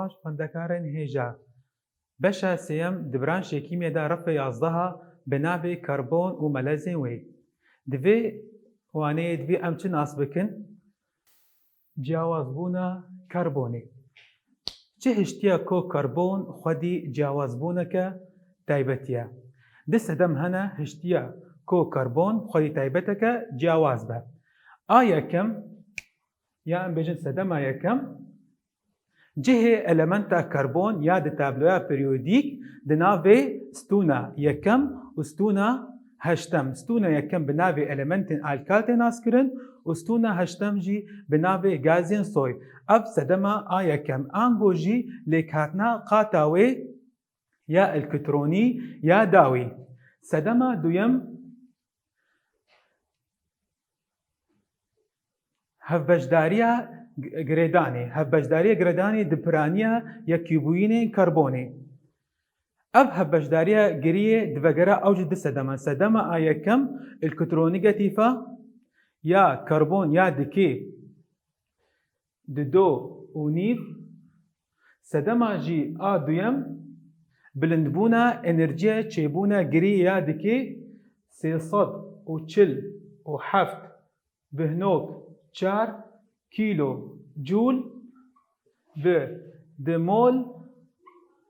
پاش خوندەکارên هێژە. بەشە سێیەم di branşekîmê de refa 11 bi navê karbon û melezên wê. Divê waneyê divê em çi nas bikin? Ciyawazbûna karbonê. Çi hiştiye ku karbon xwedî ciyawazbûneke taybet ye? Di sedem hene hiştiye ku karbon xwedî taybeteke ciyawaz be. A yekem ya em bêjin sedema yekem cihê elementa karbon ya di tabloya periyodîk di navê stûna yekem û stûna heştem. Stûna yekem bi navê elementên alkal tê naskirin û stûna heştem jî bi navê gazên soy. Ev sedema a yekem. Ango jî lêkhatina qata wê ya elektronî ya dawî. Sedema duyem hevbejdariya girêdanê. Hevbejdariya girêdanê di piraniya yekîbûyînên karbonê. Ev hevbejdariya giriyê divegere ew jî di sedema. Sedema a yekem elektronîgetîfa ya karbon ya dikê di do û nîv. Sedema jî a duyem bilindbûna enerjiya çêbûna girî ya dikê 347 bihnok 4 kilo joule bi di mol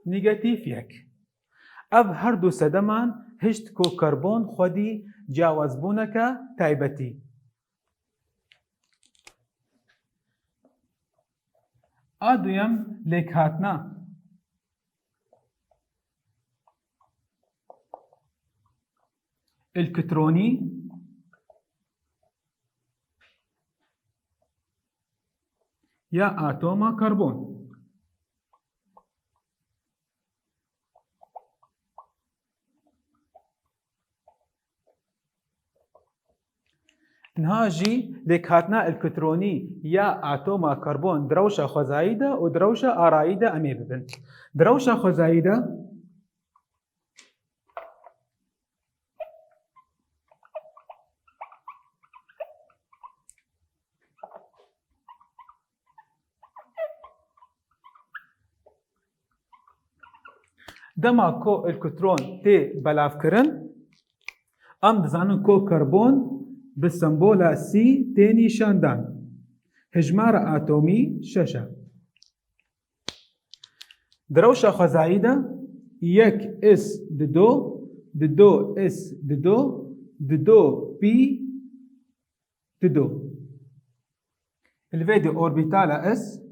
negatif yek. Ev her du sedeman hişt ku karbon xwedî ciyawazbûneke taybetî. A duyem lêkhatina elektronî ya atoma karbon. Niha jî lêkhatina elektronî ya atoma karbon di rewşa xwezayî de û di rewşa arayî de em ê bibin. Di rewşa xwezayî de dema ku elektron tê belavkirin em dizanin ku karbon bi sembola C tê nîşandan. Hejmara atomî 6 e. Di rewşa xwezayî de 1s di 2 di 2s di 2 di 2 pî di 2. Li vê de orbîtala s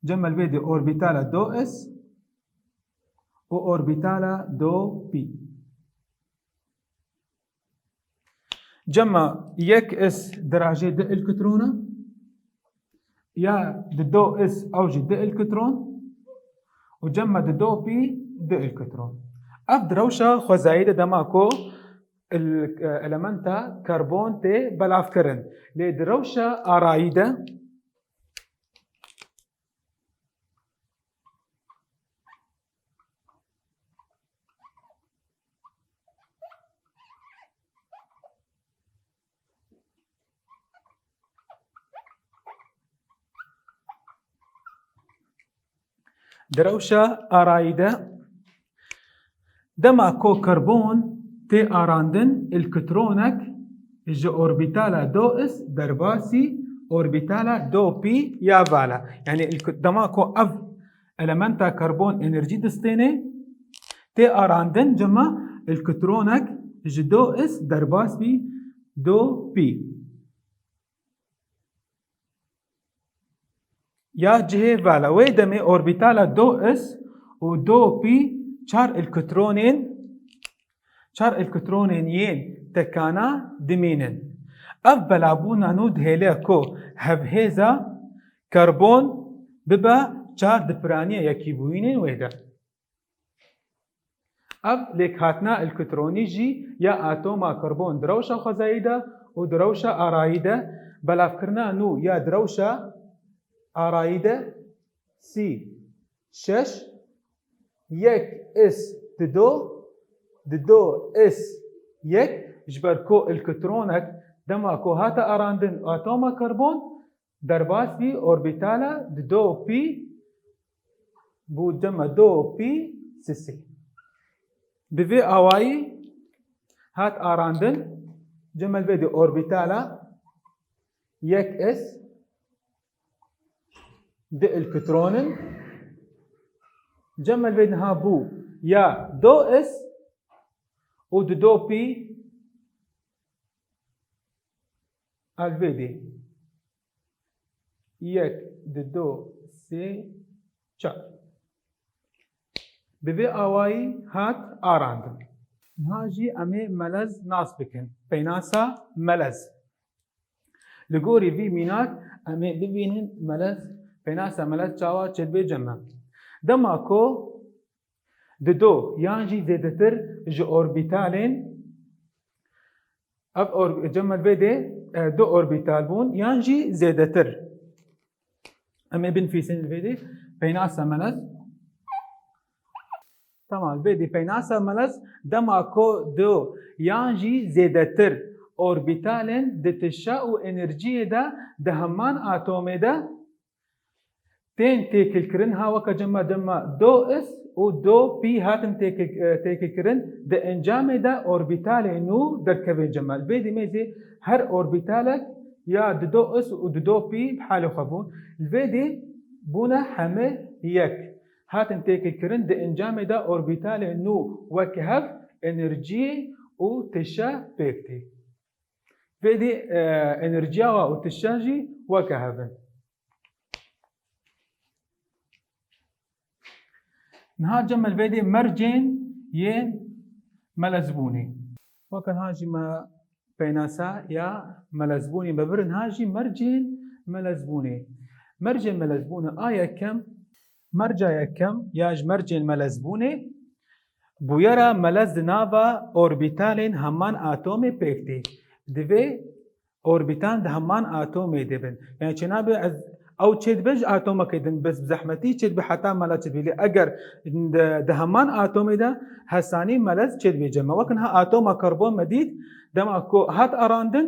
cem li vê de orbîtala 2s û orbîtala 2p. Cema 1s dirajê di elektrona ya di 2s ew jî di elektron û cema di 2p di elektron. Ev di rewşa xwezayî de dema ku elementa karbon tê belavkirin. Lê di rewşa arayî de di rewşa arayî de dema ku karbon tê arandin elektronek ji orbîtala 2s derbasî orbîtala 2p ya vala. Yani dema ku ev elementa karbon enerjî distêne tê arandin cema elektronek ji 2s derbasî 2p. Ya cihê vala wê demê orbîtala 2s û 2p çar elektronên yên tekana dimînin. Ev belavbûna nû dihêle ku hevhêza karbon bibe çar di piraniya yekîbûyînên wê de. Ev lêkhatina elektronî jî ya atoma karbon di rewşa xwezayî de û di rewşa arayî de belavkirina nû ya di rewşa arayî de C6 1s di 2 di 2s 1 ji ber ku elektronek dema ku hata arandin atoma karbon derbasî orbîtala di 2p بو جمع دو بي سي. بفي اواي هات اراندن جمع الفيدي اوربيتالا يك اس دي الكترونن جمع الفيدي ها بو يا دو اس و دو بي الفيدي يك دو سي چار. بفي اواي هات اراندن هاجي امي ملز ناس بكن بيناسا ملز لغوري في مينات امي ببينن ملز بيناسا ملز چاوا چد جمع دما كو دو يانجي زيدتر ج اوربيتالين اف جمع الفيدي دو اوربيتال بون يانجي زيدتر امي بنفيسن الفيدي بيناسا ملز تمام الفيدي بيناسا ملز دما كو دو يانجي زيدتر اوربيتالين دتشاو انرجي دا دهمان اتومي دا تين تيكل كرن ها وكا جمع دما دو اس و دو بي هاتم تيكل كرن دا انجام دا اوربيتالي نو دركبي جمع الفيدي ميزي هر اوربيتالك يا دو اس و دو بي بحاله خبون الفيدي بونا حمي يك هاتن تيكل كرن دا انجام دا اوربيتالي نو وكهف انرجي و تشا بيكتي فيدي انرجيا و تشاجي وكهفن نها جمع الفيدي مرجين ين ملزبوني وكان هاجي ما بيناسا يا ملزبوني ببرن هاجي مرجين ملزبوني مرجين ملزبوني آية كم مرجع كم ياج مرجين ملزبوني بويرا ملز نافا اوربيتالين همان اتومي بيكتي دفي اوربيتان ده همان اتومي دبن يعني چنابي او چید بج اتوم کدن بس بزحمتی چید به حتا ملا چید بیلی اگر ده همان اتوم ده حسانی ملز چید بجمع وكن ها اتوم كربون مديد دما كو هات اراندن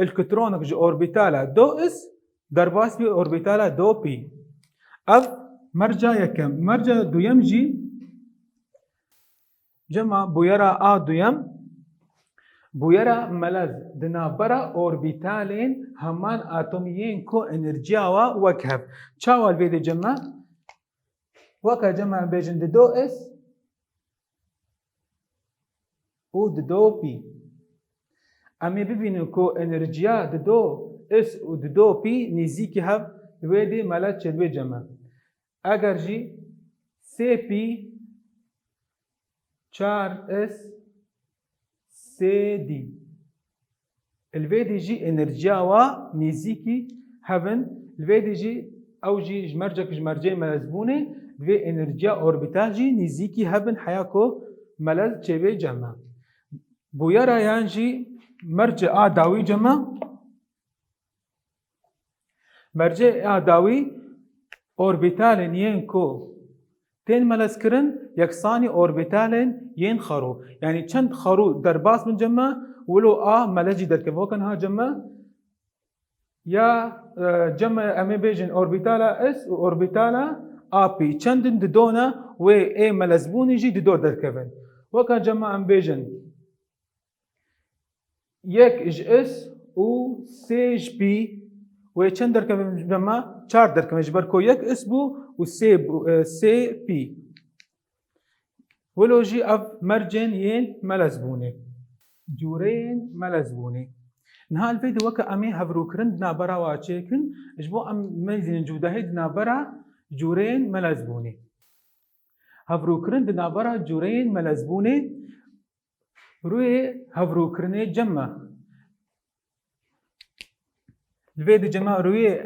الكترونك جو اوربيتالا دو اس درباس بي اوربيتالا دو بي اف مرجع يكم مرجع دويم جي جمع بويرا دويم بويرا ملز دنابرا اوربيتالين همان اتوميين كو انرجياوا وكهف چاوا الفيدي جمع وكا جمع بيجن دو اس و دو بي امي ببينو كو انرجيا دو اس و دو بي نزيكي هف الفيدي ملز چلوي جمع اگر جي سي بي 4 اس سي دي الفيدي جي انرجياوا نيزيكي هفن الفيدي جي او جي جمرجين ملزبوني في انرجيا اوربيتال جي نيزيكي هفن حياكو ملز چبي جمع بويرا يانجي مرجع داوي جمع مرجع داوي اوربيتال ينكو تين ملز كرن يكساني اوربيتالين ين خرو يعني چند خرو درباس من جمع ولو ملجي دركب وكان ها جمع يا جمع امي بيجن اوربيتالا اس و اوربيتالا بي چندن ددونا و اي ملزبوني جي ددو دركبن وكان جمع ام بيجن يك اج اس و سيج بي و چند دركبن جمع 4 دركبن جبركو يك اس بو و سي بي ولو جي اف مرجن ين ملزبوني جورين ملزبوني نها الفيديو وكا امي هفروكرن نابرا واتشيكن اجبو ام ميزين جودهيد نابرا جورين ملزبوني هفروكرن نابرا جورين ملزبوني روي هفروكرني جمع الفيديو جمع روي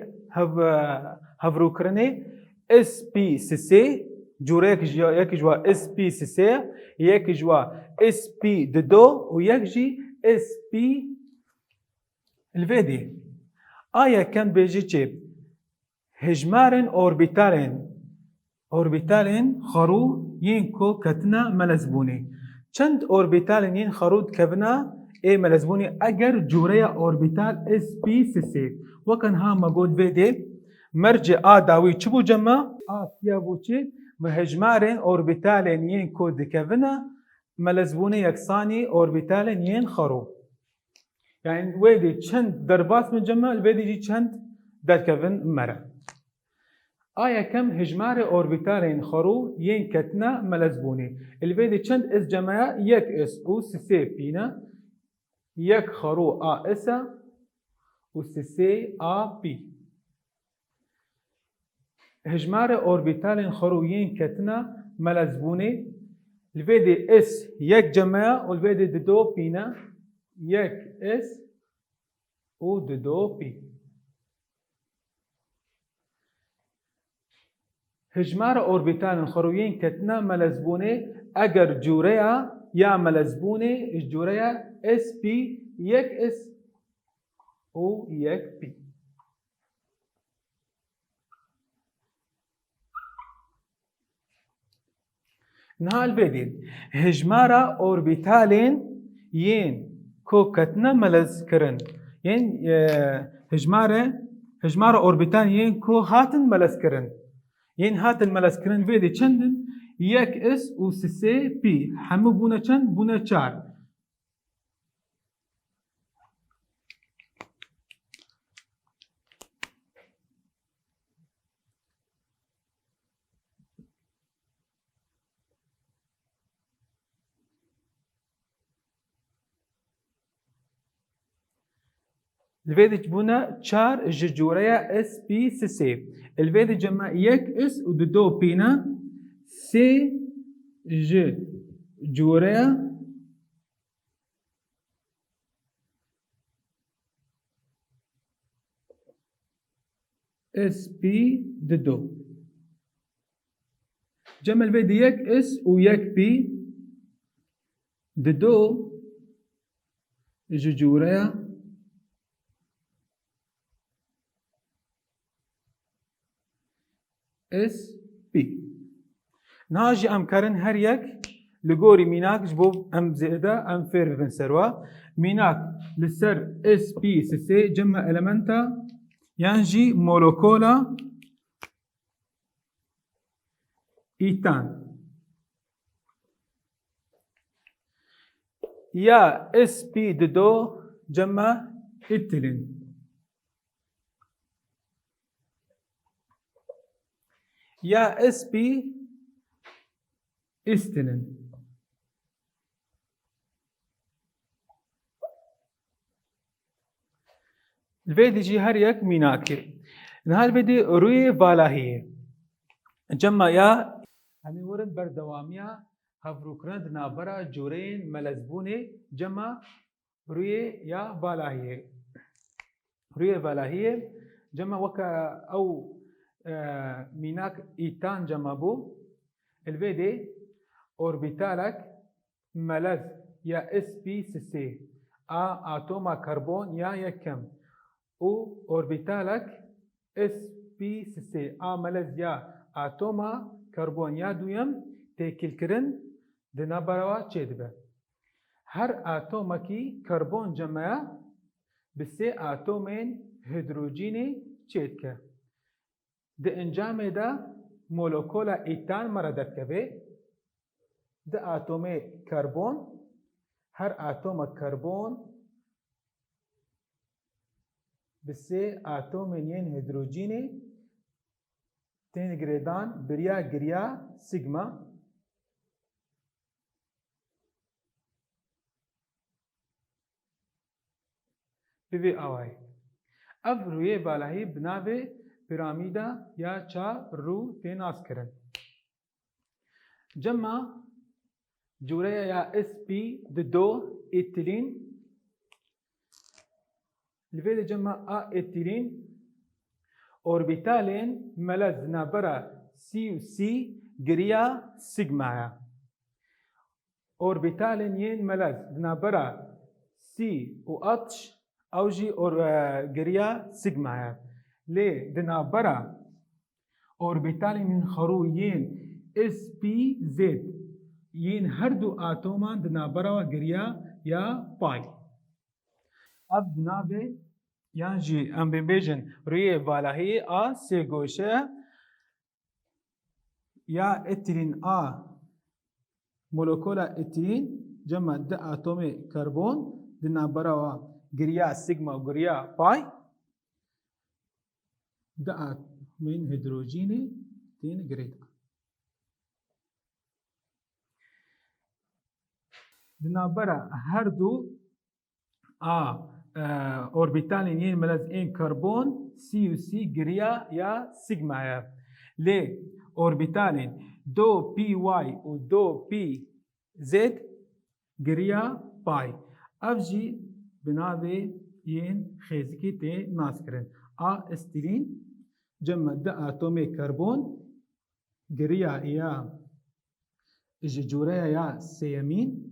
هفروكرني اس بي سي سي جوريك يك جوا اس بي سي سي يك جوا اس بي دو ويك جي اس بي الفيدي كان بيجي تشيب هجمارن اوربيتالين خرو ينكو كتنا ملزبوني چند اوربيتالين ين خرود كبنا اي ملزبوني اگر جوريا اوربيتال اس بي سي سي وكان ها مقول فيدي مرجع داوي چبو جمع سيا بوچي هجمارين اوربيتالين ين كو دكفنا ملزبوني يكساني اوربيتالين ين خرو يعني ويدي چند دربات من جمع الويدي جي چند دركفن مرة آیا كم هجمار اوربيتالين خرو ين كتنا ملزبوني الويدي چند اس جمع يك اس او سي بينا يك خرو ا اسا و سي ا بي هجمار اوربيتالين خرو ين كتنا ملزبوني الفيدي اس يك جمع والفيدي دو بينا يك اس و دو بي هجمار اوربيتالين خرويين كتنا ملزبوني اگر جوريا يا ملزبوني جوريا اس بي يك اس و يك بي نها الفيدي هجمارا اوربيتالين ين كو كتنا ملز كرن ين هجمارا اوربيتالين ين كو هاتن ملز كرن ين هاتن ملز كرن فيدي چندن يك اس و سي بي همو بونا چند بونا چار الفيدي بونا چار جوريا اس بي سي الفيدي جمع يك اس و دو بينا سي جوريا اس بي دو جمع الفيدي يك اس و يك بي دو جوريا اس بي ناجي ام كارن هر يك لغوري ميناك جبو ام زائده ام فير بن سروا ميناك لسر اس بي سي جمع المنتا ينجي مولوكولا ايتان يا اس بي دو جمع اتلين يا اس بي استلن الفيدي جي هر يك ميناكي نهار بدي روي بالاهي جمع يا همي ورد بردواميا هفروكرند نابرا جورين ملزبوني جمع روي يا بالاهي روي بالاهي جمع وكا او ميناك ايتان جمع بو الفيدي اوربيتالك ملز يا اس بي سي اتوما كربون يا يكم و اوربيتالك اس بي سي ملز يا اتوما كربون يا دويم تيكل كرن دنا بروا چيدبه هر اتومكي كربون جمع بسي اتومين هيدروجيني چيدكه ده انجام ده مولوكولا ايتان مردد كبه ده اتومي كربون هر اتوم كربون بسي اتومين هيدروجيني تين جريدان بريا جريا سيجما بي اواي اف رويه بالاهي بناوه پیرامیدا یا چا رو تیناس کرن جمع جوريا يا اس بي دو اتلين الفيدي جمع اتلين اوربيتالين ملز نابرا سي و سي جريا سيجما اوربيتالين ين ملز نابرا سي و اتش او جي جريا سيجما ليه دنابرا اوربيتالين من خرو ين اس بي زد ين هردو اتومان دنابرا جريا يا باي اب نابه يانجي ام بيجن ريه بالاهي سي گوشه يا إتيلين مولوكولا إتيلين جمع د أتومي كربون دنا براوا جريا سيجما وجريا باي د من هيدروجيني تين جريدا دنا برا هردو اوربيتالين ين ملز ان كربون سي و سي جريا يا سيجما يا لي اوربيتالين دو بي واي و دو بي زد جريا باي افجي بنابي ين خيزكي تي ناسكرن استيلين جمع دا اتومي كربون جريا يا جوريا يا سيامين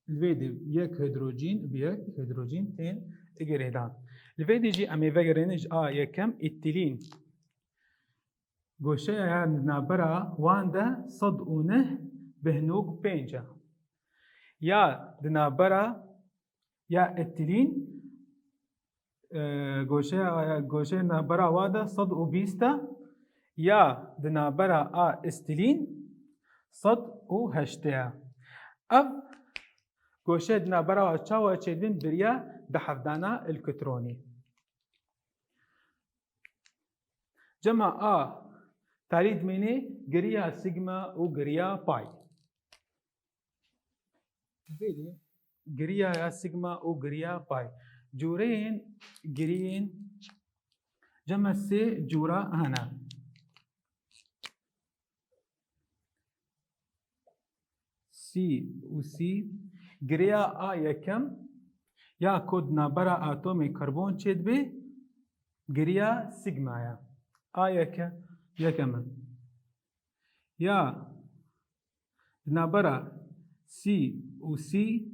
الفيدي يك هيدروجين بيك هيدروجين تين تجريدان الفيدي جي امي فيجرينج يكم اتيلين گوشه یا نابرا وانده صد و نه بهنوک پینجا یا دنابرا یا اتیلین گوشه نابرا وانده صد و بیستا یا دنابرا استیلین صد و هشتیا اف گوشه دنابرا چاوه چیدین بریا دحفدانا الکترونی جمع تاريد مني جريا سيجما وجريا باي جريا يا سيجما وجريا باي جورين جرين جمع سي جورا هنا سي وسي جريا يا كم يا كودنا برا اتومي كربون تشيد بي جريا سيجما يا كم يا كمان يا نابرا سي و سي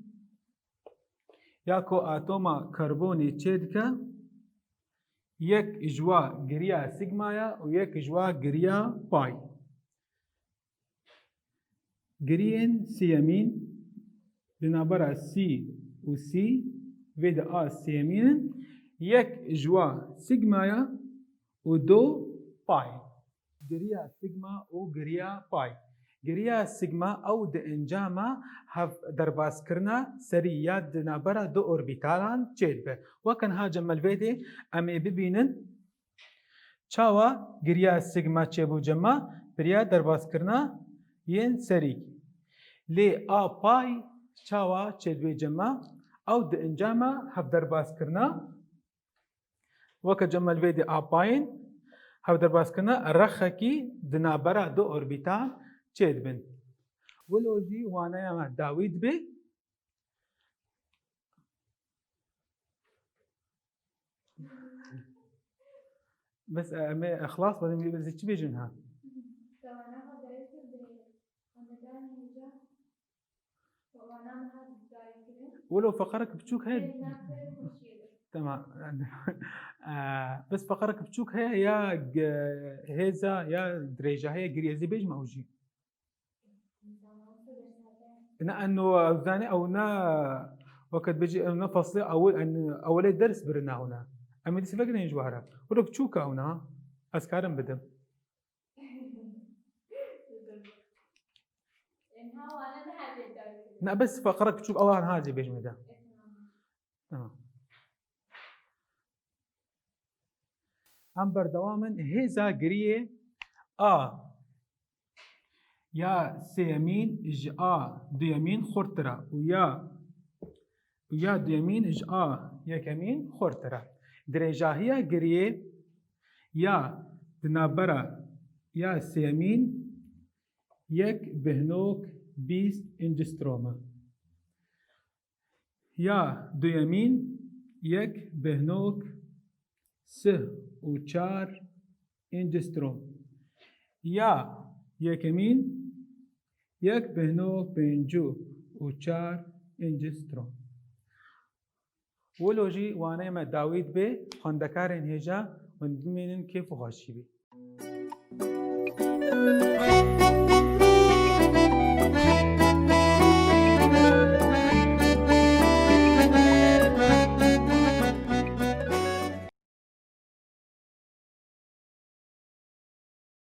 ياكو اتوما كربوني تشيدكا يك اجوا جريا سيجمايا ويك اجوا جريا باي جريين سيامين لنابرا سي و سي فيدا سيامين يك اجوا سيجمايا ودو باي جريا سيجما و جريا باي جريا سيجما او د انجاما هف درباس كرنا سريات دنابرا دو اوربيتالان تشيد وكان هاجم الفيدي امي ببينن چاوا جريا سيجما تشيبو جما بريا درباس كرنا ين سري لي باي چاوا تشيد جما او د انجاما هف درباس كرنا وكا جما الفيدي باين هاو درباس كنا رخكي دنابرا دو اوربيتال تشيد بن ولوجي وانا يا داويد بي بس خلاص بدي تشي بيجنها ولو فقرك بتشوك هاي تمام بس فقرك بتشوك هي يا هيزا يا دريجة هي جريزي بيج موجي انه ثاني او نا وقت بيجي نا فصلي اول درس برنا هنا اما دي سفقنا جوهره ولو بتشوكا هنا اسكارم بدم لا بس فقرك بتشوك اول هذه بيج مدى تمام أمبر دواما هيزا جريه يا سيمين دو يمين خورترا ويا دو يمين يا كمين خورترا درجة هي جريه يا دنابرا يا سيمين يك بهنوك بيست انجستروما يا دو يمين يك بهنوك سه و 4 انجستروم یا یکمین یک بهنو 5 و 4 انجستروم ولوجي وانا ما داويد بي خندكارين هجا وندمينن كيف وخاشي بي